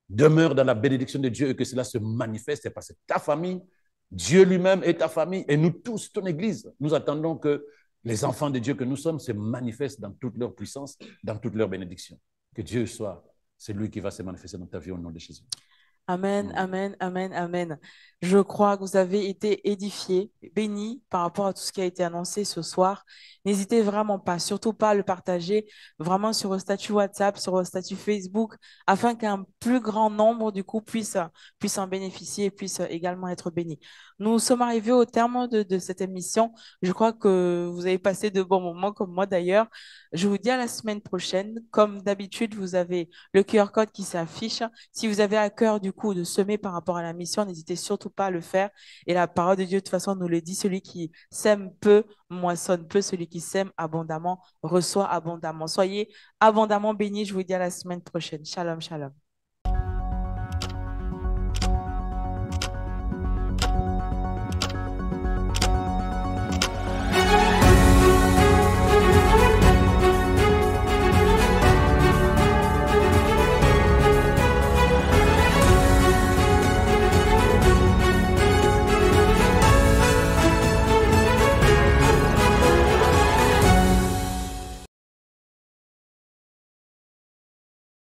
demeure dans la bénédiction de Dieu et que cela se manifeste parce que ta famille, Dieu lui-même est ta famille et nous tous, ton Église, nous attendons que les enfants de Dieu que nous sommes se manifestent dans toute leur puissance, dans toute leur bénédiction. Que Dieu soit celui qui va se manifester dans ta vie au nom de Jésus. Amen, amen, amen, amen. Je crois que vous avez été édifiés, bénis par rapport à tout ce qui a été annoncé ce soir. N'hésitez vraiment pas, surtout pas à le partager vraiment sur le statut WhatsApp, sur le statut Facebook, afin qu'un plus grand nombre du coup puisse en bénéficier et puisse également être béni. Nous sommes arrivés au terme de cette émission. Je crois que vous avez passé de bons moments comme moi d'ailleurs. Je vous dis à la semaine prochaine. Comme d'habitude, vous avez le QR code qui s'affiche. Si vous avez à cœur du coup de semer par rapport à la mission, n'hésitez surtout pas à le faire. Et la parole de Dieu, de toute façon, nous le dit, celui qui sème peu, moissonne peu, celui qui sème abondamment, reçoit abondamment. Soyez abondamment bénis. Je vous dis à la semaine prochaine. Shalom, shalom.